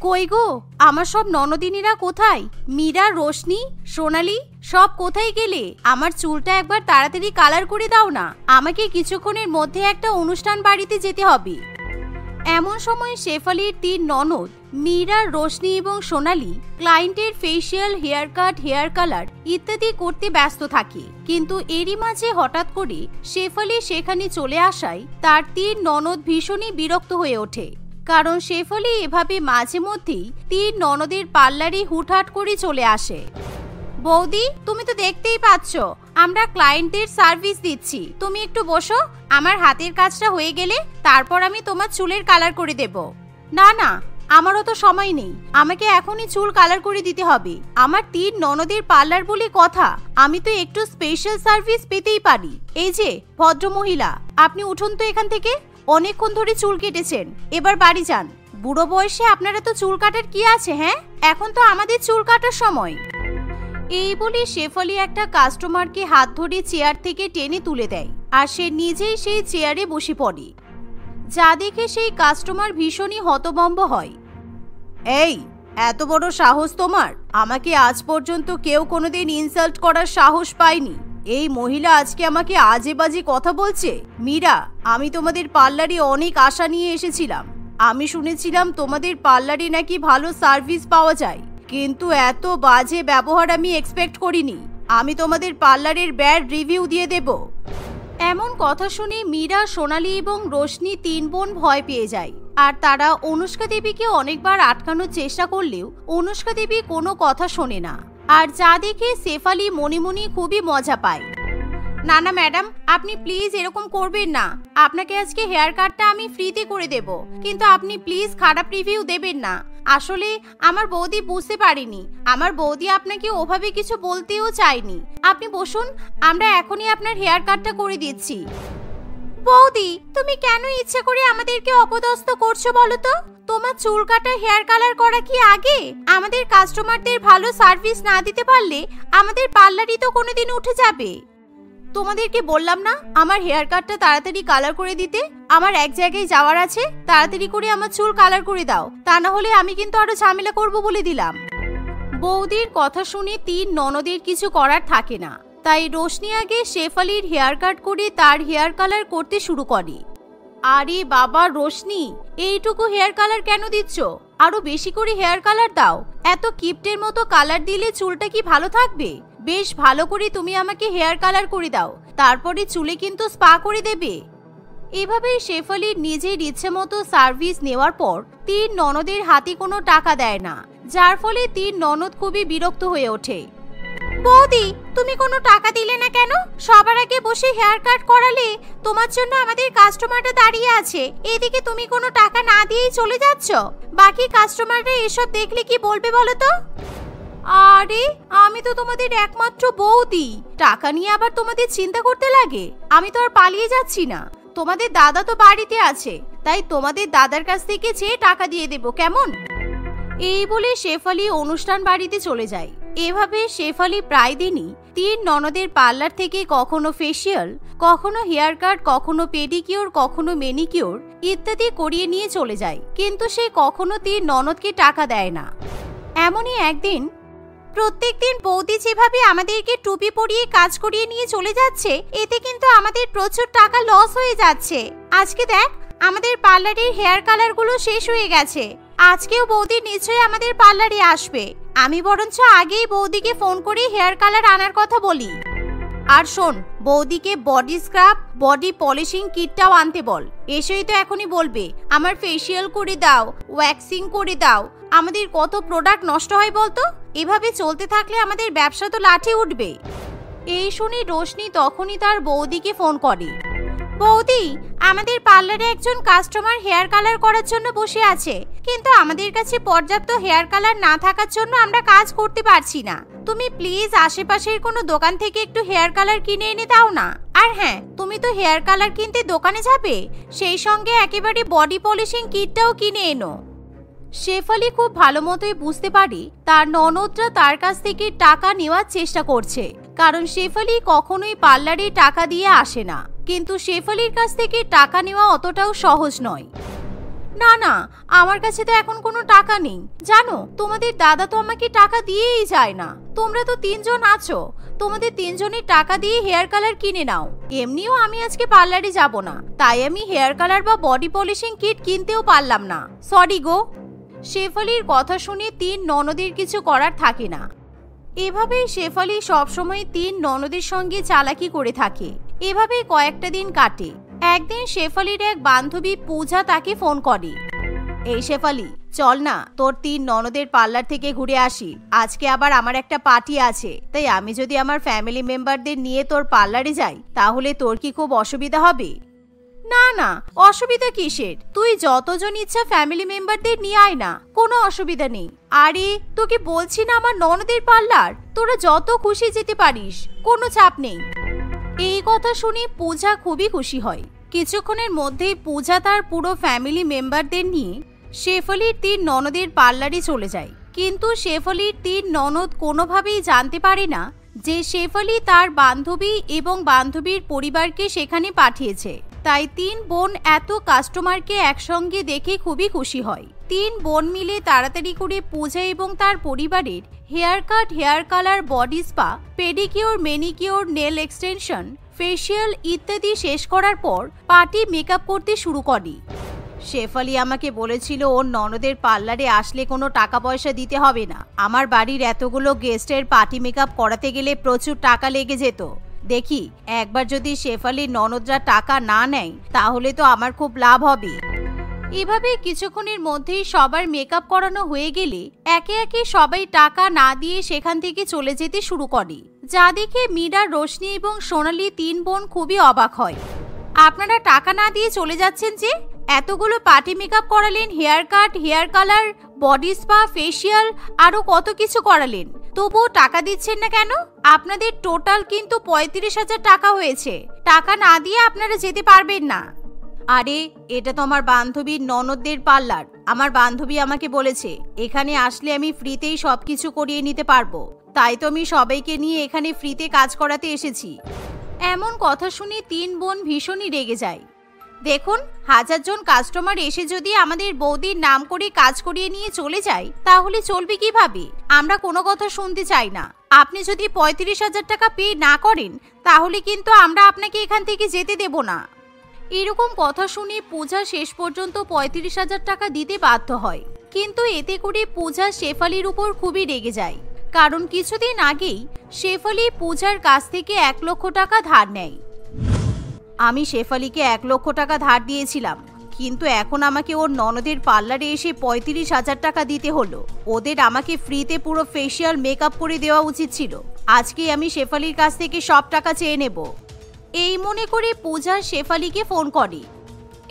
কই গো, আমার সব ননদিনীরা কোথায়? মীরা, রোশনি, সোনালি সব কোথায় গেলে? আমার চুলটা একবার তাড়াতাড়ি কালার করে দাও না, আমাকে কিছুক্ষণের মধ্যে একটা অনুষ্ঠান বাড়িতে যেতে হবে। এমন সময় শেফালির 3 ননদ মীরা, রোশনি এবং সোনালি ক্লায়েন্টের facial, hair cut, hair colour ইত্যাদি করতে ব্যস্ত থাকে। কিন্তু এরই মাঝে হঠাৎ করে শেফালি সেখানে চলে আসায় তার 3 ননদ ভীষণই বিরক্ত হয়ে ওঠে। কারণ শেফালি এভাবে মাঝে মধ্যেই 3 ননদের পার্লারে হুটহাট করে চলে আসে। বৌদি, তুমি তো দেখতেই পাচ্ছ আমরা ক্লায়েন্টদের সার্ভিস দিচ্ছি, তুমি একটু বসো, আমার হাতের কাজটা হয়ে গেলে তারপর আমি তোমার চুলের কালার করে দেব। না না, আমারও তো সময় নেই, আমাকে এখনই চুল কালার করে দিতে হবে। আমার 3 ননদের পার্লার বলে কথা, আমি তো একটু স্পেশাল সার্ভিস পেতেই পারি। এই যে ভদ্রমহিলা, আপনি উঠুন তো এখান থেকে, অনেকক্ষণ ধরে চুল কেটেছেন, এবার বাড়ি যান। বুড়ো বয়সে আপনারা তো চুল কাটার কি আছে? হ্যাঁ, এখন তো আমাদের চুল কাটার সময়। এই বলে শেফালি একটা কাস্টমারকে হাত ধরে চেয়ার থেকে টেনে তুলে দেয় আর সে নিজেই সেই চেয়ারে বসে পড়ে। যা দেখে সেই কাস্টমার ভীষণই হতভম্ব হয়। এই, এত বড় সাহস তোমার? আমাকে আজ পর্যন্ত কেউ কোনোদিন ইনসাল্ট করার সাহস পায়নি। এই মহিলা আজকে আমাকে আজে বাজে কথা বলছে। মীরা, আমি তোমাদের পার্লারে অনেক আশা নিয়ে এসেছিলাম। আমি শুনেছিলাম তোমাদের পার্লারে নাকি ভালো সার্ভিস পাওয়া যায়, কিন্তু এত বাজে ব্যবহার আমি এক্সপেক্ট করিনি। আমি তোমাদের পার্লারের ব্যাড রিভিউ দিয়ে দেব। এমন কথা শুনে মীরা, সোনালি এবং রোশনি 3 বোন ভয় পেয়ে যায়। আর তারা অনুষ্কা দেবীকে অনেকবার আটকানোর চেষ্টা করলেও অনুষ্কা দেবী কোনো কথা শোনে না। আর যা দেখে শেফালি মনে মনে খুবই মজা পায়। না না ম্যাডাম, আপনি প্লিজ এরকম করবেন না। আপনাকে আজকে হেয়ার কাটটা আমি ফ্রিতে করে দেব, কিন্তু আপনি প্লিজ খারাপ রিভিউ দেবেন না। আসলে আমার বৌদি বুঝতে পারেনি, আমার বৌদি আপনাকে ওভাবে কিছু বলতেও চায়নি। আপনি বসুন, আমরা এখনই আপনার হেয়ার কাটটা করে দিচ্ছি। বৌদি, তুমি কেন ইচ্ছে করে আমাদেরকে অপদস্থ করছো বলো তো? তোমার চুল কাটা, হেয়ার কালার করা কি আগে? আমাদের কাস্টমারদের ভালো সার্ভিস না দিতে পারলে আমাদের পার্লারই তো কোনোদিন উঠে যাবে। তোমাদেরকে বললাম না আমার হেয়ার কাটটা তাড়াতাড়ি কালার করে দিতে? আমার এক জায়গায় যাওয়ার আছে, তাড়াতাড়ি করে আমার চুল কালার করে দাও, তা না হলে আমি কিন্তু আরো ঝামেলা করব বলে দিলাম। বৌদির কথা শুনে 3 ননদের কিছু করার থাকে না, তাই রোশনি আগে শেফালির হেয়ার কাট করে তার হেয়ার কালার করতে শুরু করে। আরে বাবা রোশনি, এইটুকু হেয়ার কালার কেন দিচ্ছ? আরো বেশি করে হেয়ার কালার দাও। এত কিপ্টের মতো কালার দিলে চুলটা কি ভালো থাকবে? বেশ ভালো করে তুমি আমাকে হেয়ার কালার করে দাও, তারপরে চুলে কিন্তু স্পা করে দেবে। এভাবেই শেফালি নিজের ইচ্ছে মতো সার্ভিস নেওয়ার পর 3 ননদের হাতে কোনো টাকা দেয় না, যার ফলে 3 ননদ খুবই বিরক্ত হয়ে ওঠে। বৌদি, তুমি কোনো টাকা দিলে না কেন? সবার আগে বসে হেয়ার কাট করালে তোমার জন্য আমাদের কাস্টমাররা দাঁড়িয়ে আছে, এদিকে তুমি কোনো টাকা না দিয়েই চলে যাচ্ছ। বাকি কাস্টমাররা এসব দেখলে কি বলবে বলো তো? আরে, আমি তো তোমাদের একমাত্র বৌদি, টাকা নিয়ে আবার তোমাদের চিন্তা করতে লাগে? আমি তো আর পালিয়ে যাচ্ছি না, তোমাদের দাদা তো বাড়িতে আছে, তাই তোমাদের দাদার কাছ থেকে চেয়ে টাকা দিয়ে দেব, কেমন? এই বলে শেফালি অনুষ্ঠান বাড়িতে চলে যায়। এভাবে শেফালি প্রায় দিনই 3 ননদের পার্লার থেকে কখনো ফেসিয়াল, কখনো হেয়ার কাট, কখনো পেডিকিওর, কখনো ম্যানিকিওর ইত্যাদি করিয়ে নিয়ে চলে যায়, কিন্তু সে কখনো 3 ননদকে টাকা দেয় না। এমনই একদিন, প্রত্যেকদিন বৌদি যেভাবে আমাদেরকে টুপি পরিয়ে কাজ করিয়ে নিয়ে চলে যাচ্ছে, এতে কিন্তু আমাদের প্রচুর টাকা লস হয়ে যাচ্ছে। আজকে দেখ, আমাদের পার্লারের হেয়ার কালার গুলো শেষ হয়ে গেছে, আজকেও বৌদি নিশ্চয়ই আমাদের পার্লারে আসবে। আমি বরঞ্চ আগেই বৌদিকে ফোন করে হেয়ার কালার আনার কথা বলি। আর শোন, বৌদিকে বডি স্ক্রাব, বডি পলিশিং কিটটাও আনতে বল। এসেই তো এখনই বলবে আমার ফেসিয়াল করে দাও, ওয়্যাক্সিং করে দাও। আমাদের কত প্রোডাক্ট নষ্ট হয় বলতো? এভাবে চলতে থাকলে আমাদের ব্যবসা তো লাঠে উঠবে। এই শুনে রোশনি তখনই তার বৌদিকে ফোন করে। বৌদি, আমাদের পার্লারে একজন কাস্টমার হেয়ার কালার করার জন্য বসে আছে, কিন্তু আমাদের কাছে পর্যাপ্ত হেয়ার কালার না থাকার জন্য আমরা কাজ করতে পারছি না। তুমি প্লিজ আশেপাশের কোনো দোকান থেকে একটু হেয়ার কালার কিনে এনে দাও না। আর হ্যাঁ, তুমি তো হেয়ার কালার কিনতে দোকানে যাবে, সেই সঙ্গে একেবারে বডি পলিশিং কিটটাও কিনে এনো। শেফালি খুব ভালো মতোই বুঝতে পারে তার ননদরা তার কাছ থেকে টাকা নেওয়ার চেষ্টা করছে, কারণ শেফালি কখনোই পার্লারে টাকা দিয়ে আসে না, কিন্তু শেফালির কাছ থেকে টাকা নেওয়া অতটাও সহজ নয়। না না, আমার কাছে তো এখন কোনো টাকা নেই। জানো, তোমাদের দাদা তো আমাকে টাকা দিয়েই যায় না। তোমরা তো 3 জন আছো, তোমাদের 3 জনের টাকা দিয়ে হেয়ার কালার কিনে নাও। এমনিও আমি আজকে পার্লারে যাব না, তাই আমি হেয়ার কালার বা বডি পলিশিং কিট কিনতেও পারলাম না। সরি গো। শেফালির কথা শুনে 3 ননদের কিছু করার থাকে না। এভাবেই শেফালি সবসময় 3 ননদের সঙ্গে চালাকি করে থাকে। এভাবেই কয়েকটা দিন কাটে। একদিন শেফালির এক বান্ধবী পূজা তাকে ফোন করে। এই শেফালি, চল না তোর 3 ননদের পার্লার থেকে ঘুরে আসি। আজকে আবার আমার একটা পার্টি আছে, তাই আমি যদি আমার ফ্যামিলি মেম্বারদের নিয়ে তোর পার্লারে যাই তাহলে তোর কি খুব অসুবিধা হবে? না না, অসুবিধা কিসের? তুই যতজন ইচ্ছা ফ্যামিলি মেম্বারদের নিয়ে আয় না, কোনো অসুবিধা নেই। আরে তোকে বলছি না আমার ননদের পার্লার, তোরা যত খুশি যেতে পারিস, কোনো চাপ নেই। এই কথা শুনে পূজা খুবই খুশি হয়। কিছুক্ষণের মধ্যেই পূজা তার পুরো ফ্যামিলি মেম্বারদের নিয়ে শেফালির 3 ননদের পার্লারে চলে যায়। কিন্তু শেফালির 3 ননদ কোনোভাবেই জানতে পারে না যে শেফালি তার বান্ধবী এবং বান্ধবীর পরিবারকে সেখানে পাঠিয়েছে। তাই 3 বোন এত কাস্টমারকে একসঙ্গে দেখে খুবই খুশি হয়। 3 বোন মিলে তাড়াতাড়ি করে পূজা এবং তার পরিবারের hair cut, hair colour, body spa, pedicure, manicure, nail extension, facial ইত্যাদি শেষ করার পর পার্টি মেকআপ করতে শুরু করে। শেফালি আমাকে বলেছিল ওর ননদের পার্লারে আসলে কোনো টাকা পয়সা দিতে হবে না। আমার বাড়ির এতগুলো গেস্টের পার্টি মেকআপ করাতে গেলে প্রচুর টাকা লেগে যেত। দেখি একবার যদি শেফালির ননদরা টাকা না নেয় তাহলে তো আমার খুব লাভ হবে। এভাবে কিছুক্ষণের মধ্যেই সবার মেকআপ করানো হয়ে গেলে একে একে সবাই টাকা না দিয়ে সেখান থেকে চলে যেতে শুরু করে, যা দেখে মীরা, রোশনি এবং সোনালি 3 বোন খুবই অবাক হয়। আপনারা টাকা না দিয়ে চলে যাচ্ছেন যে? এতগুলো পার্টি মেকআপ করালেন, hair cut, hair colour, body spa, facial, আরো কত কিছু করালেন, তবুও টাকা দিচ্ছেন না কেন? আপনাদের টোটাল কিন্তু 35,000 টাকা হয়েছে। টাকা না দিয়ে আপনারা যেতে পারবেন না। আরে এটা তো আমার বান্ধবীর ননদদের পার্লার। আমার বান্ধবী আমাকে বলেছে এখানে আসলে আমি ফ্রিতেই সবকিছু করিয়ে নিতে পারবো, তাই তো আমি সবাইকে নিয়ে এখানে ফ্রিতে কাজ করাতে এসেছি। এমন কথা শুনে 3 বোন ভীষণই রেগে যায়। দেখুন, 1000 জন কাস্টমার এসে যদি আমাদের বৌদির নাম করে কাজ করিয়ে নিয়ে চলে যায় তাহলে চলবে কিভাবে? আমরা কোনো কথা শুনতে চাই না। আপনি যদি 35,000 টাকা পে না করেন তাহলে কিন্তু আমরা আপনাকে এখান থেকে যেতে দেব না। এরকম কথা শুনে পূজা শেষ পর্যন্ত 35,000 টাকা দিতে বাধ্য হয়। কিন্তু এতে করে পূজা শেফালির উপর খুবই রেগে যায়, কারণ কিছুদিন আগেই শেফালি পূজার কাছ থেকে 1 লক্ষ টাকা ধার নেয়। আমি শেফালিকে 1 লক্ষ টাকা ধার দিয়েছিলাম, কিন্তু এখন আমাকে ওর ননদের পার্লারে এসে 35,000 টাকা দিতে হলো। ওদের আমাকে ফ্রিতে পুরো ফেসিয়াল মেকআপ করে দেওয়া উচিত ছিল। আজকেই আমি শেফালির কাছ থেকে সব টাকা চেয়ে নেব। এই মনে করে পূজা শেফালিকে ফোন করে।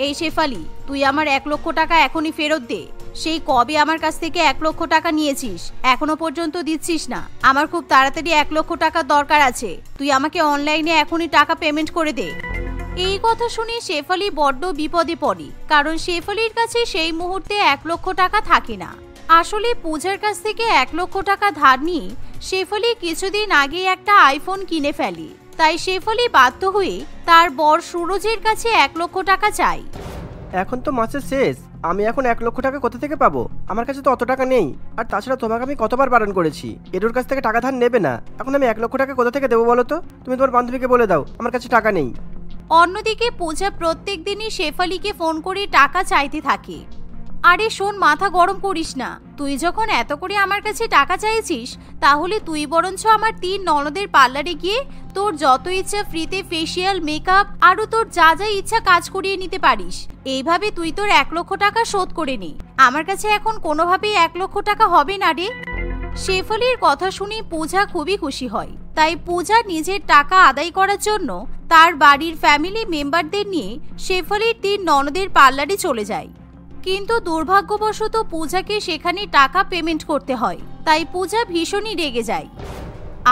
এই শেফালি, তুই আমার 1 লক্ষ টাকা এখনই ফেরত দে। সেই কবে আমার কাছ থেকে 1 লক্ষ টাকা নিয়েছিস, এখনো পর্যন্ত দিচ্ছিস না। আমার খুব তাড়াতাড়ি 1 লক্ষ টাকার দরকার আছে। তুই আমাকে অনলাইনে এখনই টাকা পেমেন্ট করে দে। এই কথা শুনে শেফালি বড্ড বিপদে পড়ে, কারণ শেফালির কাছে সেই মুহূর্তে 1 লক্ষ টাকা থাকে না। আসলে পূজার কাছ থেকে 1 লক্ষ টাকা ধার নিয়ে শেফালি কিছুদিন আগে একটা আইফোন কিনে ফেলে। তাই শেফালি বাধ্য হয়ে তার বর সুরজের কাছে 1 লক্ষ টাকা চায়। এখন তো মাসের শেষ, আমি এখন 1 লক্ষ টাকা কোথা থেকে পাবো? আমার কাছে তো অত টাকা নেই। আর তাছাড়া তোমাকে আমি কতবার বারণ করেছি এডুর কাছ থেকে টাকা ধার নেবে না। এখন আমি 1 লক্ষ টাকা কোথা থেকে দেবো বলো তো? তুমি তোমার বান্ধবীকে বলে দাও আমার কাছে টাকা নেই। অন্যদিকে পূজা প্রত্যেক দিনই শেফালিকে ফোন করে টাকা চাইতে থাকে। আরে শোন, মাথা গরম করিস না। তুই যখন এত করে আমার কাছে টাকা চাইছিস তাহলে তুই বরঞ্চ আমার 3 ননদের পার্লারে গিয়ে তোর যত ইচ্ছা ফ্রিতে ফেসিয়াল, মেকআপ আরো তোর যা যা ইচ্ছা কাজ করিয়ে নিতে পারিস। এইভাবে তুই তোর 1 লক্ষ টাকা শোধ করে নে। আমার কাছে এখন কোনোভাবেই 1 লক্ষ টাকা হবে না রে। শেফালির কথা শুনে পূজা খুবই খুশি হয়। তাই পূজা নিজের টাকা আদায় করার জন্য তার বাড়ির ফ্যামিলি মেম্বারদের নিয়ে শেফালির 3 ননদের পার্লারে চলে যায়। কিন্তু দুর্ভাগ্যবশত পূজাকে সেখানে টাকা পেমেন্ট করতে হয়। তাই পূজা ভীষণই রেগে যায়।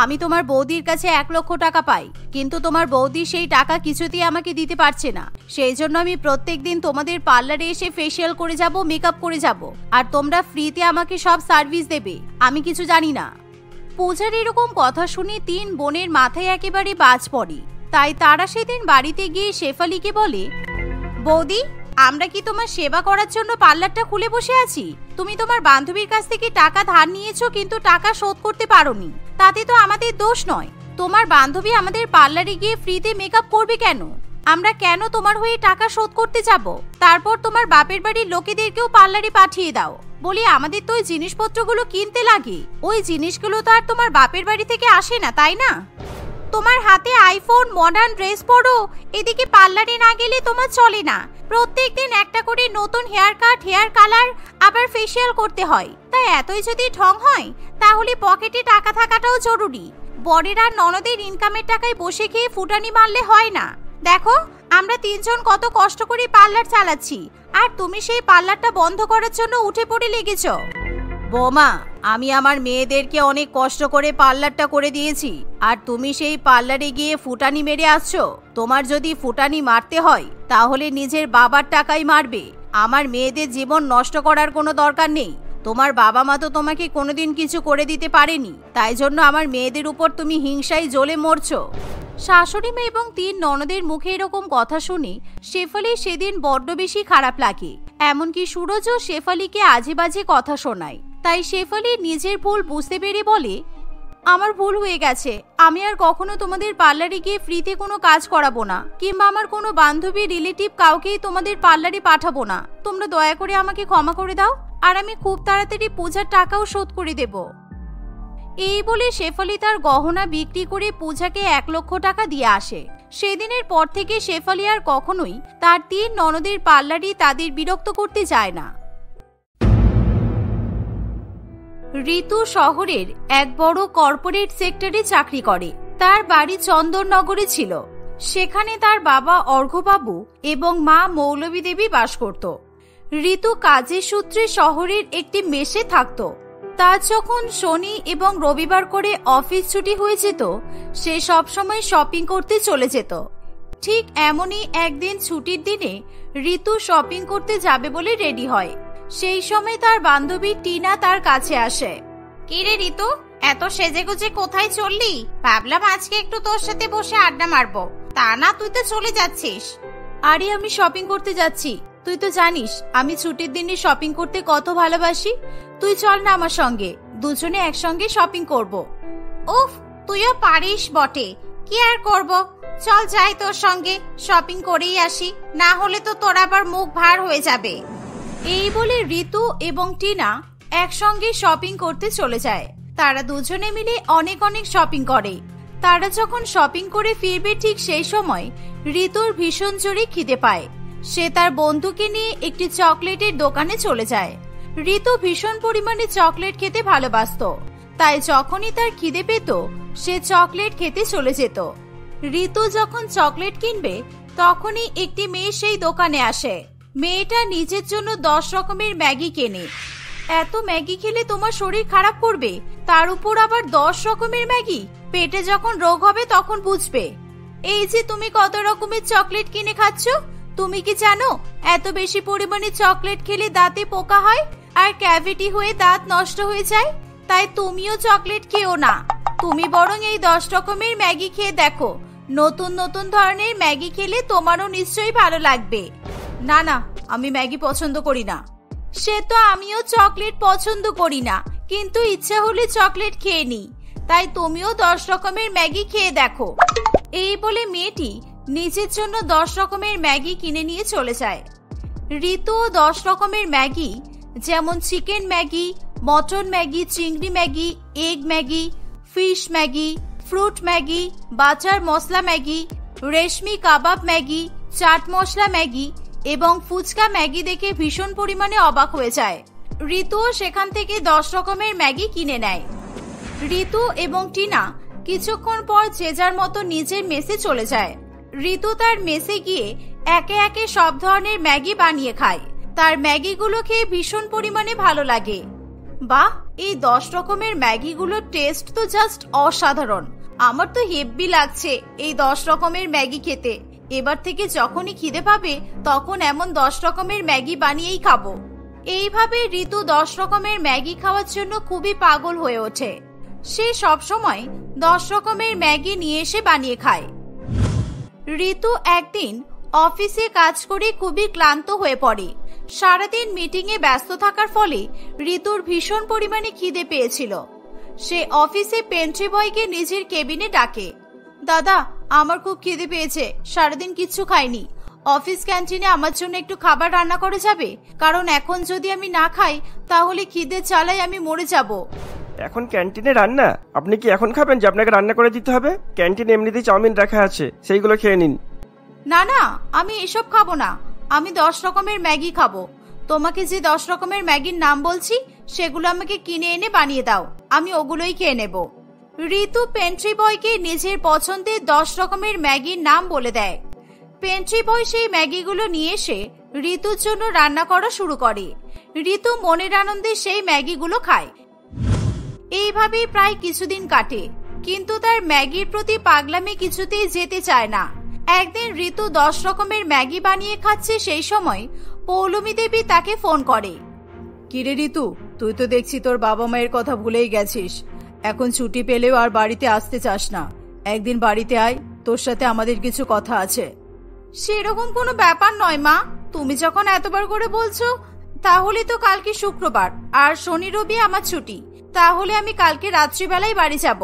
আমি তোমার বৌদির কাছে 1 লক্ষ টাকা পাই, কিন্তু তোমার বৌদি সেই টাকা কিছুতেই আমাকে দিতে পারছে না। সেই জন্য আমি প্রত্যেকদিন তোমাদের পার্লারে এসে ফেসিয়াল করে যাব, মেকআপ করে যাব, আর তোমরা ফ্রিতে আমাকে সব সার্ভিস দেবে। আমি কিছু জানি না। পূজার এরকম কথা শুনে 3 বোনের মাথায় একেবারে বাজ পড়ে। তাই তারা সেদিন বাড়িতে গিয়ে শেফালিকে বলে, বৌদি আমরা কি তোমার সেবা করার জন্য পার্লারটা খুলে বসে আছি? তুমি তোমার বান্ধবীর কাছ থেকে টাকা ধার নিয়েছো কিন্তু টাকা শোধ করতে পারোনি, তাতে তো আমাদের দোষ নয়। তোমার বান্ধবী আমাদের পার্লারে গিয়ে ফ্রিতে মেকআপ করবে কেন? আমরা কেন তোমার হয়ে টাকা শোধ করতে যাব? তারপর তোমার বাপের বাড়ির লোকেদেরকেও পার্লারে পাঠিয়ে দাও। বলি আমাদের তো ওই জিনিসপত্রগুলো কিনতে লাগে, ওই জিনিসগুলো তো আর তোমার বাপের বাড়ি থেকে আসে না, তাই না? তোমার হাতে আইফোন, মডার্ন ড্রেস পরো, এদিকে পার্লারে না গেলে তোমার চলে না। প্রত্যেকদিন একটা করে নতুন হেয়ার কাট, হেয়ার কালার, আবার ফেসিয়াল করতে হয়। তাই এতই যদি ঢং হয় তাহলে পকেটে টাকা থাকাটাও জরুরি। বরের আর ননদের ইনকামের টাকায় বসে খেয়ে ফুটানি মারলে হয় না। দেখো আমরা তিনজন কত কষ্ট করে পার্লার চালাচ্ছি, আর তুমি সেই পার্লারটা বন্ধ করার জন্য উঠে পড়ে লেগেছ। বৌমা, আমি আমার মেয়েদেরকে অনেক কষ্ট করে পার্লারটা করে দিয়েছি, আর তুমি সেই পার্লারে গিয়ে ফুটানি মেরে আসছো। তোমার যদি ফুটানি মারতে হয় তাহলে নিজের বাবার টাকাই মারবে। আমার মেয়েদের জীবন নষ্ট করার কোনো দরকার নেই। তোমার বাবা মা তো তোমাকে কোনোদিন কিছু করে দিতে পারেনি, তাই জন্য আমার মেয়েদের উপর তুমি হিংসায় জ্বলে মরছো। শাশুড়ি মেয়ে এবং তিন ননদের মুখে এরকম কথা শুনে শেফালি সেদিন বড্ড বেশি খারাপ লাগে। এমনকি সুরজও শেফালিকে আজে বাজে কথা শোনায়। তাই শেফালি নিজের ভুল বুঝতে পেরে বলে, আমার ভুল হয়ে গেছে, আমি আর কখনো তোমাদের পার্লারে গিয়ে ফ্রিতে কোনো কাজ করাবো না, কিংবা আমার কোনো বান্ধবী, রিলেটিভ কাউকেই তোমাদের পার্লারে পাঠাবো না। তোমরা দয়া করে আমাকে ক্ষমা করে দাও, আর আমি খুব তাড়াতাড়ি পূজার টাকাও শোধ করে দেব। এই বলে শেফালি তার গহনা বিক্রি করে পূজাকে 1 লক্ষ টাকা দিয়ে আসে। সেদিনের পর থেকে শেফালি আর কখনোই তার তিন ননদের পার্লারে তাদের বিরক্ত করতে যায় না। ঋতু শহরের এক বড় কর্পোরেট সেক্টরে চাকরি করে। তার বাড়ি চন্দননগরে ছিল। সেখানে তার বাবা অর্ঘ্যবাবু এবং মা মৌলবী দেবী বাস করত। ঋতু কাজের সূত্রে শহরের একটি মেসে থাকত। তার যখন শনি এবং রবিবার করে অফিস ছুটি হয়ে যেত, সে সবসময় শপিং করতে চলে যেত। ঠিক এমনই একদিন ছুটির দিনে ঋতু শপিং করতে যাবে বলে রেডি হয়। সেই সময় তার বান্ধবী টিনা তার কাছে আসে। কি রে ঋতু, এত সেজেগুজে কোথায় চললি? ভাবলাম আজকে একটু তোর সাথে বসে আড্ডা মারবো, তা না তুই তো চলে যাচ্ছিস। আরে আমি শপিং করতে যাচ্ছি, তুই তো জানিস আমি ছুটির দিনে শপিং করতে কত ভালোবাসি। তুই চল না আমার সঙ্গে, দুজনে একসঙ্গে শপিং করব। উফ, তুইও পারিস বটে, কি আর করব, চল যাই তোর সঙ্গে, শপিং করেই আসি, না হলে তো তোর আবার মুখ ভার হয়ে যাবে। এই বলে ঋতু এবং টিনা একসঙ্গে শপিং করতে চলে যায়। তারা দুজনে মিলে অনেক অনেক শপিং করে। তারা যখন শপিং করে ফিরবে ঠিক সেই সময় ঋতুর ভীষণ জোরে খিদে পায়। সে তার বন্ধুকে নিয়ে একটি চকলেটের দোকানে চলে যায়। ঋতু ভীষণ পরিমাণে চকলেট খেতে ভালোবাসতো, তাই যখনই তার খিদে পেত সে চকলেট খেতে চলে যেত। ঋতু যখন চকলেট কিনবে তখনই একটি মেয়ে সেই দোকানে আসে। মেয়েটা নিজের জন্য 10 রকমের ম্যাগি কেনে। এত ম্যাগি খেলে তোমার শরীর খারাপ করবে, তার উপর আবার 10 রকমের ম্যাগি। পেটে যখন রোগ হবে তখন বুঝবে। এই যে তুমি কত রকমের চকলেট কিনে খাচ্ছ, তুমি কি জানো এত বেশি পরিমাণে চকলেট খেলে দাঁতে পোকা হয় আর ক্যাভিটি হয়ে দাঁত নষ্ট হয়ে যায়? তাই তুমিও চকলেট খেও না, তুমি বরং এই 10 রকমের ম্যাগি খেয়ে দেখো। নতুন নতুন ধরনের ম্যাগি খেলে তোমারও নিশ্চয়ই ভালো লাগবে। না না, আমি ম্যাগি পছন্দ করি না। সে তো আমিও চকলেট পছন্দ করি না, কিন্তু ইচ্ছা হলে চকলেট খেয়ে নি। তাই তুমিও 10 রকমের ম্যাগি খেয়ে দেখো। এই বলে মেয়েটি নিজের জন্য 10 রকমের ম্যাগি কিনে নিয়ে চলে যায়। ঋতুও 10 রকমের ম্যাগি, যেমন চিকেন ম্যাগি, মটন ম্যাগি, চিংড়ি Maggi, egg Maggi, fish Maggi, fruit Maggi, butter masala Maggi, reshmi kebab Maggi, chaat masala Maggi এবং ফুচকা ম্যাগি দেখে ভীষণ পরিমাণে অবাক হয়ে যায়। ঋতুও সেখান থেকে 10 রকমের ম্যাগি কিনে নেয়। ঋতু এবং টিনা কিছুক্ষণ পর যে যার মতো নিজের মেসে চলে যায়। ঋতু তার মেসে গিয়ে একে একে সব ধরনের ম্যাগি বানিয়ে খায়। তার ম্যাগিগুলো খেয়ে ভীষণ পরিমাণে ভালো লাগে। বাহ, এই 10 রকমের ম্যাগিগুলোর টেস্ট তো জাস্ট অসাধারণ। আমার তো হেব্বি লাগছে এই 10 রকমের ম্যাগি খেতে। এবার থেকে যখনই খিদে পাবে তখন এমন 10 রকমের ম্যাগি বানিয়েই খাবো। এইভাবে ঋতু 10 রকমের ম্যাগি খাওয়ার জন্য খুবই পাগল হয়ে ওঠে। সে সব সময় 10 রকমের ম্যাগি নিয়ে এসে বানিয়ে খায়। ঋতু একদিন অফিসে কাজ করে খুবই ক্লান্ত হয়ে পড়ে। সারাদিন মিটিংয়ে ব্যস্ত থাকার ফলে ঋতুর ভীষণ পরিমাণে খিদে পেয়েছিল। সে অফিসে পেন্ট্রি বয়কে নিজের কেবিনে ডাকে। দাদা, আমার খুব খিদে পেয়েছে, সারাদিন কিচ্ছু খাইনি। অফিস ক্যান্টিনে আমার জন্য একটু খাবার রান্না করে যাবে? কারণ এখন যদি আমি না খাই তাহলে খিদের জ্বালায় আমি মরে যাব। এখন ক্যান্টিনে রান্না? আপনি কি এখন খাবেন যে আপনাকে রান্না করে দিতে হবে? ক্যান্টিনে এমনিতেই চাউমিন রাখা আছে, সেইগুলো খেয়ে নিন। না না, আমি এসব খাবো না। আমি 10 রকমের ম্যাগি খাবো। তোমাকে যে 10 রকমের ম্যাগির নাম বলছি সেগুলো আমাকে কিনে এনে বানিয়ে দাও, আমি ওগুলোই খেয়ে নেব। ঋতু পেন্ট্রি বয়কে নিজের পছন্দের 10 রকমের ম্যাগির নাম বলে দেয়। পেন্ট্রি বয় সেই ম্যাগিগুলো নিয়ে এসে ঋতুর জন্য রান্না করা শুরু করে। ঋতু মনের আনন্দে সেই ম্যাগিগুলো খায়। এইভাবেই প্রায় কিছুদিন কাটে, কিন্তু তার ম্যাগির প্রতি পাগলামি কিছুতেই যেতে চায় না। একদিন ঋতু 10 রকমের ম্যাগি বানিয়ে খাচ্ছে, সেই সময় পৌলমী দেবী তাকে ফোন করে। কিরে ঋতু, তুই তো দেখছি তোর বাবা মায়ের কথা ভুলেই গেছিস। এখন ছুটি পেলেও আর বাড়িতে আসতে চাস না। একদিন বাড়িতে আয়, তোর সাথে আমাদের কিছু কথা আছে। সেরকম কোনো ব্যাপার নয় মা, তুমি যখন এতবার করে বলছো। তাহলে তো কালকে শুক্রবার আর শনি রবি আমার ছুটি, তাহলে আমি কালকে রাত্রিবেলায় বাড়ি যাব।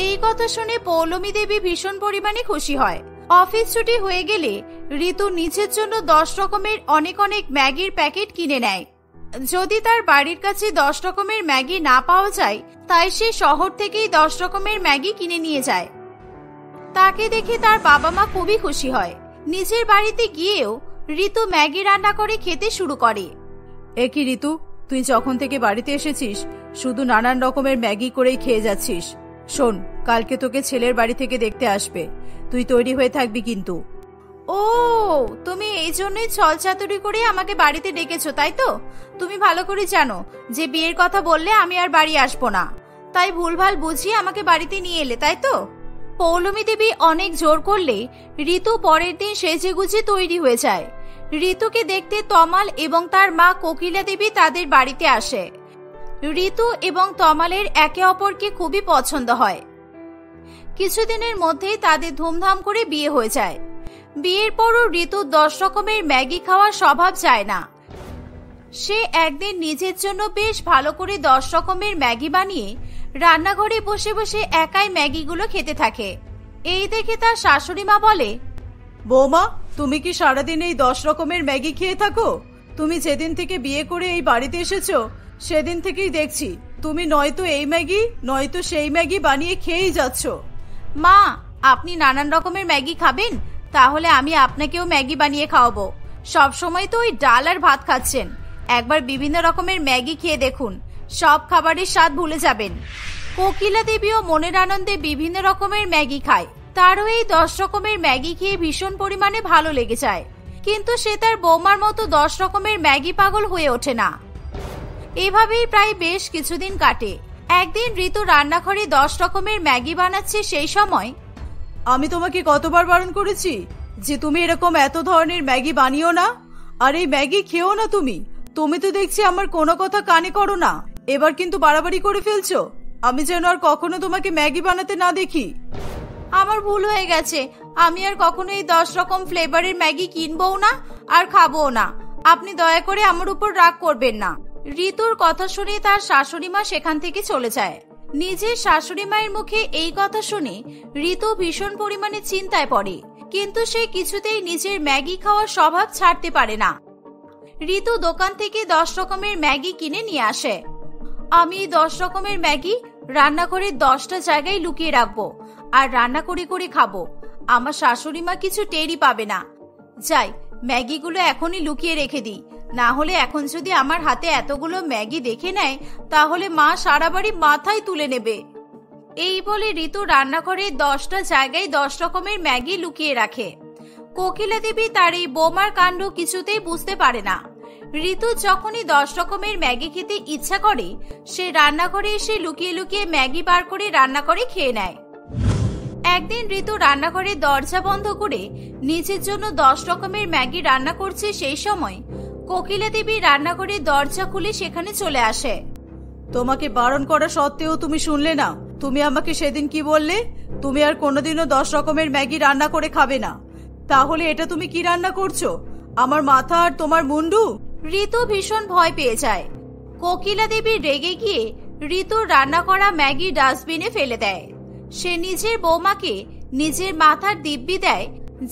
এই কথা শুনে পৌলমী দেবী ভীষণ পরিমাণে খুশি হয়। অফিস ছুটি হয়ে গেলে ঋতু নিজের জন্য 10 রকমের অনেক অনেক ম্যাগির প্যাকেট কিনে নেয়। যদি তার বাড়ির কাছে 10 রকমের ম্যাগি না পাওয়া যায়, তাই সে শহর থেকেই 10 রকমের ম্যাগি কিনে নিয়ে যায়। তাকে দেখে তার বাবা মা খুবই খুশি হয়। নিজের বাড়িতে গিয়েও ঋতু ম্যাগি রান্না করে খেতে শুরু করে। এ কি ঋতু, তুই যখন থেকে বাড়িতে এসেছিস শুধু নানান রকমের ম্যাগি করেই খেয়ে যাচ্ছিস। শোন, কালকে তোকে ছেলের বাড়ি থেকে দেখতে আসবে, তুই তৈরি হয়ে থাকবি কিন্তু। ও, তুমি এই জন্যই ছলচাতুরি করে আমাকে বাড়িতে ডেকেছো, তাই তো? তুমি ভালো করে জানো যে বিয়ের কথা বললে আমি আর বাড়ি আসবো না, তাই ভুলভাল বুঝিয়ে আমাকে বাড়িতে নিয়ে এলে, তাই তো? পৌলমী দেবী অনেক জোর করলে ঋতু পরের দিন সেজেগুজে তৈরি হয়ে যায়। ঋতুকে দেখতে তমাল এবং তার মা কোকিলা দেবী তাদের বাড়িতে আসে। ঋতু এবং তমালের একে অপরকে খুবই পছন্দ হয়। কিছুদিনের মধ্যেই তাদের ধুমধাম করে বিয়ে হয়ে যায়। বিয়ের পরও ঋতুর 10 রকমের ম্যাগি খাওয়ার স্বভাব যায় না। সে একদিন নিজের জন্য বেশ ভালো করে 10 রকমের ম্যাগি বানিয়ে রান্নাঘরে বসে বসে একাই ম্যাগিগুলো খেতে থাকে। এই দেখে তার শাশুড়ি মা বলে, বৌমা, তুমি কি সারাদিন এই 10 রকমের ম্যাগি খেয়ে থাকো? তুমি যেদিন থেকে বিয়ে করে এই বাড়িতে এসেছো সেদিন থেকেই দেখছি তুমি নয়তো এই ম্যাগি নয়তো সেই ম্যাগি বানিয়ে খেয়েই যাচ্ছ। মা, আপনি নানান রকমের ম্যাগি খাবেন, তাহলে আমি আপনাকেও ম্যাগি বানিয়ে খাওয়াবো। সব সময় তো ওই ডাল আর ভাত খাচ্ছেন, একবার বিভিন্ন রকমের ম্যাগি খেয়ে দেখুন, সব খাবারের স্বাদ ভুলে যাবেন। কোকিলা দেবীও মনের আনন্দে বিভিন্ন রকমের ম্যাগি খায়। তারও এই 10 রকমের ম্যাগি খেয়ে ভীষণ পরিমাণে ভালো লেগে যায়, কিন্তু সে তার বৌমার মতো 10 রকমের ম্যাগি পাগল হয়ে ওঠে না। এভাবেই প্রায় বেশ কিছুদিন কাটে। একদিন ঋতু রান্নাঘরে 10 রকমের ম্যাগি বানাচ্ছে, সেই সময়, আমি তোমাকে কতবার বারণ করেছি যে তুমি এরকম এত ধরনের ম্যাগি বানিও না, আর এই ম্যাগি খেও না। তুমি তো দেখছি আমার কোনো কথা কানে করো না। এবার কিন্তু বাড়াবাড়ি করে ফেলছো। আমি যেন আর কখনো তোমাকে ম্যাগি বানাতে না দেখি। আমার ভুল হয়ে গেছে, আমি আর কখনো এই 10 রকম ফ্লেভারের ম্যাগি কিনবও না আর খাবও না। আপনি দয়া করে আমার উপর রাগ করবেন না। ঋতুর কথা শুনে তার শাশুড়ি মা সেখান থেকে চলে যায়। নিজের শাশুড়ি মায়ের মুখে এই কথা শুনে ঋতু ভীষণ পরিমাণে চিন্তায় পড়ে, কিন্তু সে কিছুতেই নিজের ম্যাগি খাওয়ার স্বভাব ছাড়তে পারে না। ঋতু দোকান থেকে 10 রকমের ম্যাগি কিনে নিয়ে আসে। আমি 10 রকমের ম্যাগি রান্নাঘরে 10টা জায়গায় লুকিয়ে রাখবো আর রান্না করে করে খাবো। আমার শাশুড়ি মা কিছু টেরই পাবে না। যাই, ম্যাগিগুলো এখনই লুকিয়ে রেখে দিই, না হলে এখন যদি আমার হাতে এতগুলো ম্যাগি দেখে নেয় তাহলে মা সারা বাড়ি মাথায় তুলে নেবে। এই বলে ঋতু রান্নাঘরে 10টা জায়গায় 10 রকমের ম্যাগি লুকিয়ে রাখে। কোকিলা দেবী তার এই বোমার কাণ্ড কিছুতেই বুঝতে পারে না। ঋতু যখনই 10 রকমের ম্যাগি খেতে ইচ্ছা করে, সে রান্নাঘরে এসে লুকিয়ে লুকিয়ে ম্যাগি বার করে রান্না করে খেয়ে নেয়। একদিন ঋতু রান্নাঘরের দরজা বন্ধ করে নিজের জন্য 10 রকমের ম্যাগি রান্না করছে, সেই সময় কোকিলা দেবী রান্নাঘরের দরজা খুলে সেখানে চলে আসে। তোমাকে বারণ করা সত্ত্বেও তুমি শুনলে না। তুমি আমাকে সেদিন কি বললে? তুমি আর কোনোদিনও 10 রকমের ম্যাগি রান্না করে খাবে না। তাহলে এটা তুমি কি রান্না করছো? আমার মাথা আর তোমার মুন্ডু? ঋতু ভীষণ ভয় পেয়ে যায়। কোকিলা দেবী রেগে গিয়ে ঋতুর রান্না করা ম্যাগি ডাস্টবিনে ফেলে দেয়। সে নিজের বৌমাকে নিজের মাথার দিব্যি দেয়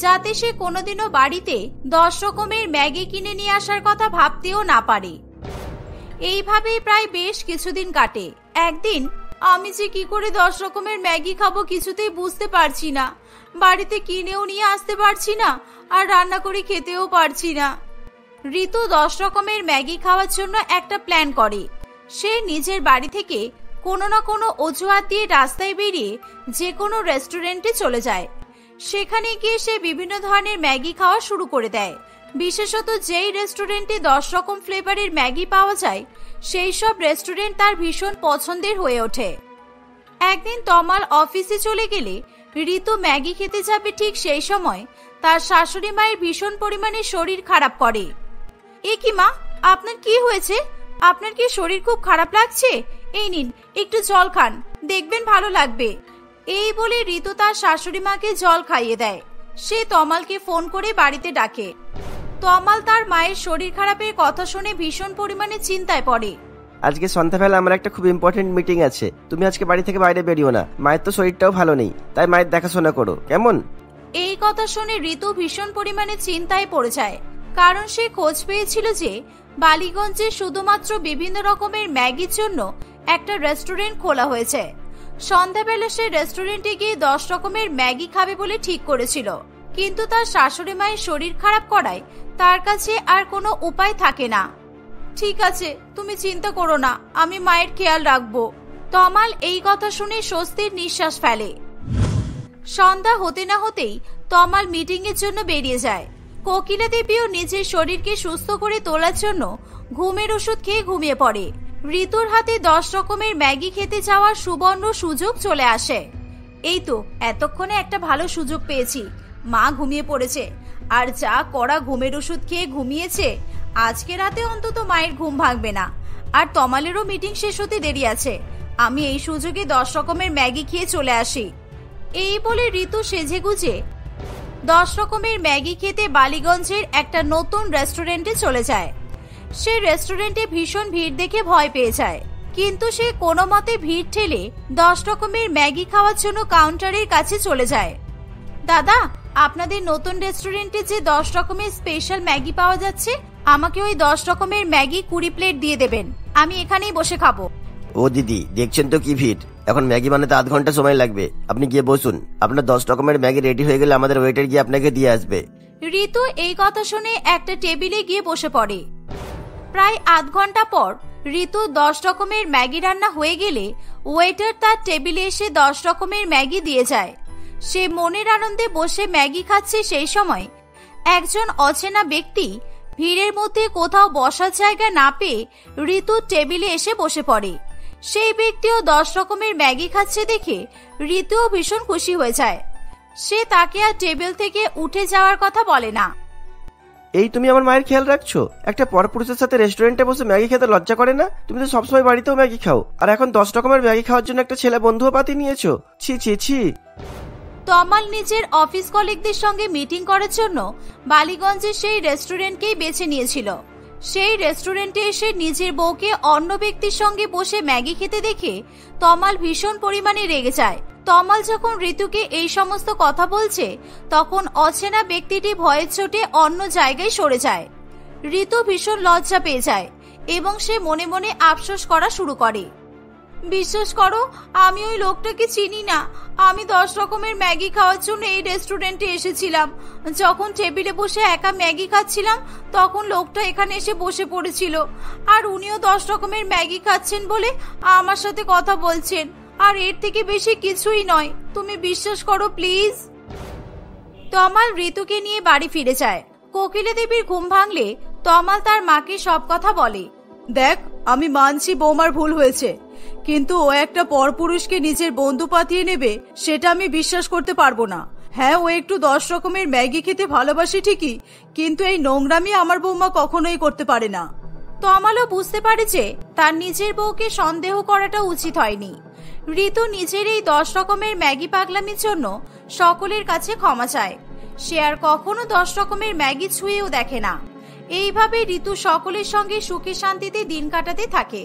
যাতে সে কোনোদিনও বাড়িতে 10 রকমের ম্যাগি কিনে নিয়ে আসার কথা ভাবতেও না পারে। এইভাবেই প্রায় বেশ কিছুদিন কাটে। একদিন, আমি যে কি করে 10 রকমের ম্যাগি খাবো কিছুতেই বুঝতে পারছি না। বাড়িতে কিনেও নিয়ে আসতে পারছি না, আর রান্না করে খেতেও পারছি না। ঋতু 10 রকমের ম্যাগি খাওয়ার জন্য একটা প্ল্যান করে। সে নিজের বাড়ি থেকে কোনো না কোনো অজুহাত দিয়ে রাস্তায় বেরিয়ে যে কোনো রেস্টুরেন্টে চলে যায়। সেখানে গিয়ে সে বিভিন্ন ধরনের ম্যাগি খাওয়া শুরু করে দেয়। বিশেষত যেই রেস্টুরেন্টে 10 রকম ফ্লেভারের ম্যাগি পাওয়া যায় সেই সব রেস্টুরেন্ট তার ভীষণ পছন্দের হয়ে ওঠে। একদিন তমাল অফিসে চলে গেলে ঋতু ম্যাগি খেতে যাবে ঠিক সেই সময় তার শাশুড়ি মায়ের ভীষণ পরিমাণে শরীর খারাপ করে। এ কি মা, আপনার কি হয়েছে? আপনার কি শরীর খুব খারাপ লাগছে? এই নিন, একটু জল খান, দেখবেন ভালো লাগবে। এই বলে ঋতু তার শাশুড়ি মাকে জল খাইয়ে দেয়। সে তমালকে ফোন করে বাড়িতে ডাকে। তমাল তার মায়ের শরীর খারাপের কথা শুনে ভীষণ পরিমাণে চিন্তায় পড়ে। আজকে সন্ধ্যাবেলা আমার একটা খুব ইম্পর্টেন্ট মিটিং আছে, তুমি আজকে বাড়ি থেকে বাইরে বেরিও না। মায়ের তো শরীরটাও ভালো নেই, তাই মায়ের দেখাশোনা করো, কেমন? এই কথা শুনে ঋতু ভীষণ পরিমাণে চিন্তায় পড়ে যায়, কারণ সে খোঁজ পেয়েছিল যে বালিগঞ্জে শুধুমাত্র বিভিন্ন রকমের ম্যাগির জন্য একটা রেস্টুরেন্ট খোলা হয়েছে। সন্ধ্যাবেলা সে রেস্টুরেন্টে গিয়ে 10 রকমের ম্যাগি খাবে বলে ঠিক করেছিল, কিন্তু তার শাশুড়ি মায়ের শরীর খারাপ করায় তার কাছে আর কোনো উপায় থাকে না। ঠিক আছে, তুমি চিন্তা করো না, আমি মায়ের খেয়াল রাখবো। তমাল এই কথা শুনে স্বস্তির নিঃশ্বাস ফেলে। সন্ধ্যা হতে না হতেই তমাল মিটিং এর জন্য বেরিয়ে যায়। কোকিলা দেবীও নিজের শরীরকে সুস্থ করে তোলার জন্য ঘুমের ওষুধ খেয়ে ঘুমিয়ে পড়ে। ঋতুর হাতে 10 রকমের ম্যাগি খেতে যাওয়ার সুবর্ণ সুযোগ চলে আসে। এই তো এতক্ষণে একটা ভালো সুযোগ পেয়েছি। মা ঘুমিয়ে পড়েছে, আর যা কড়া ঘুমের ওষুধ খেয়ে ঘুমিয়েছে, আজকে রাতে অন্তত মায়ের ঘুম ভাঙবে না। আর তমালেরও মিটিং শেষ হতে দেরি আছে, আমি এই সুযোগে 10 রকমের ম্যাগি খেয়ে চলে আসি। এই বলে ঋতু সেজেগুজে 10 রকমের ম্যাগি খেতে বালিগঞ্জের একটা নতুন রেস্টুরেন্টে চলে যায়। সে রেস্টুরেন্টে ভীষণ ভিড় দেখে ভয় পেয়ে যায়, কিন্তু সে কোনো মতে ভিড় ঠেলে 10 রকমের ম্যাগি খাওয়ার জন্য কাউন্টারের কাছে চলে যায়। দাদা, আপনাদের নতুন রেস্টুরেন্টে যে 10 রকমের স্পেশাল ম্যাগি পাওয়া যাচ্ছে, আমাকে ওই 10 রকমের ম্যাগি 20 প্লেট দিয়ে দেবেন। আমি এখানেই বসে খাবো। ও দিদি, দেখছেন তো কি ভিড়, এখন ম্যাগি বানাতে আধ ঘন্টা সময় লাগবে। আপনি গিয়ে বসুন, আপনার 10 রকমের ম্যাগি রেডি হয়ে গেলে আমাদের ওয়েটার গিয়ে আপনাকে দিয়ে আসবে। ঋতু এই কথা শুনে একটা টেবিলে গিয়ে বসে পড়ে। প্রায় আধ ঘন্টা পর ঋতু 10 রকমের ম্যাগি রান্না হয়ে গেলে ওয়েটার তার টেবিলে এসে 10 রকমের ম্যাগি দিয়ে যায়। সে মনের আনন্দে বসে ম্যাগি খাচ্ছে, সেই সময় একজন অচেনা ব্যক্তি ভিড়ের মধ্যে কোথাও বসার জায়গা না পেয়ে ঋতুর টেবিলে এসে বসে পড়ে। সেই ব্যক্তিও 10 রকমের ম্যাগি খাচ্ছে দেখে ঋতুও ভীষণ খুশি হয়ে যায়। সে তাকে আর টেবিল থেকে উঠে যাওয়ার কথা বলে না। এই তুমি আমার মায়ের খেয়াল রাখছো? একটা পরপুরুষের সাথে রেস্টুরেন্টে বসে ম্যাগি খেতে লজ্জা করে না? তুমি তো সবসময় বাড়িতেও ম্যাগি খাও, আর এখন 10 রকমের ম্যাগি খাওয়ার জন্য একটা ছেলে বন্ধুও পাতি নিয়েছো। ছি ছি ছি। তমাল নিজের অফিস কলিগদের সঙ্গে মিটিং করার জন্য বালিগঞ্জের সেই রেস্টুরেন্টকেই বেছে নিয়েছিল। সেই রেস্টুরেন্টে এসে নিজের বউকে অন্য ব্যক্তির সঙ্গে বসে ম্যাগি খেতে দেখে তমাল ভীষণ পরিমাণে রেগে যায়। তমাল যখন ঋতুকে এই সমস্ত কথা বলছে, তখন অচেনা ব্যক্তিটি ভয়ের চোটে অন্য জায়গায় সরে যায়। ঋতু ভীষণ লজ্জা পেয়ে যায় এবং সে মনে মনে আফসোস করা শুরু করে। বিশ্বাস করো, আমি ওই লোকটাকে চিনি না। আমি 10 রকমের ম্যাগি খাওয়ার জন্য এই রেস্টুরেন্টে এসেছিলাম। যখন টেবিলে বসে একা ম্যাগি খাচ্ছিলাম, তখন লোকটা এখানে এসে বসে পড়েছিল, আর উনিও 10 রকমের ম্যাগি খাচ্ছেন বলে আমার সাথে কথা বলছেন। আর এর থেকে বেশি কিছুই নয়, তুমি বিশ্বাস করো প্লিজ। তমাল ঋতুকে নিয়ে বাড়ি ফিরে যায়। কোকিলা দেবীর ঘুম ভাঙলে তমাল তার মাকে সব কথা বলে। দেখ, আমি মানছি বৌমার ভুল হয়েছে, কিন্তু ও একটা পরপুরুষকে নিজের বন্ধু পাতিয়ে নেবে সেটা আমি বিশ্বাস করতে পারবো না। হ্যাঁ, ও একটু 10 রকমের ম্যাগি খেতে ভালোবাসে ঠিকই, কিন্তু এই নোংরামি আমার বৌমা কখনোই করতে পারে না। তমালও বুঝতে পারে যে তার নিজের বউকে সন্দেহ করাটা উচিত হয়নি। ঋতু নিজের এই 10 রকমের ম্যাগি পাগলামির জন্য সকলের কাছে ক্ষমা চায়। সে আর কখনো 10 রকমের ম্যাগি ছুঁয়েও দেখে না। এইভাবে ঋতু সকলের সঙ্গে সুখে শান্তিতে দিন কাটাতে থাকে।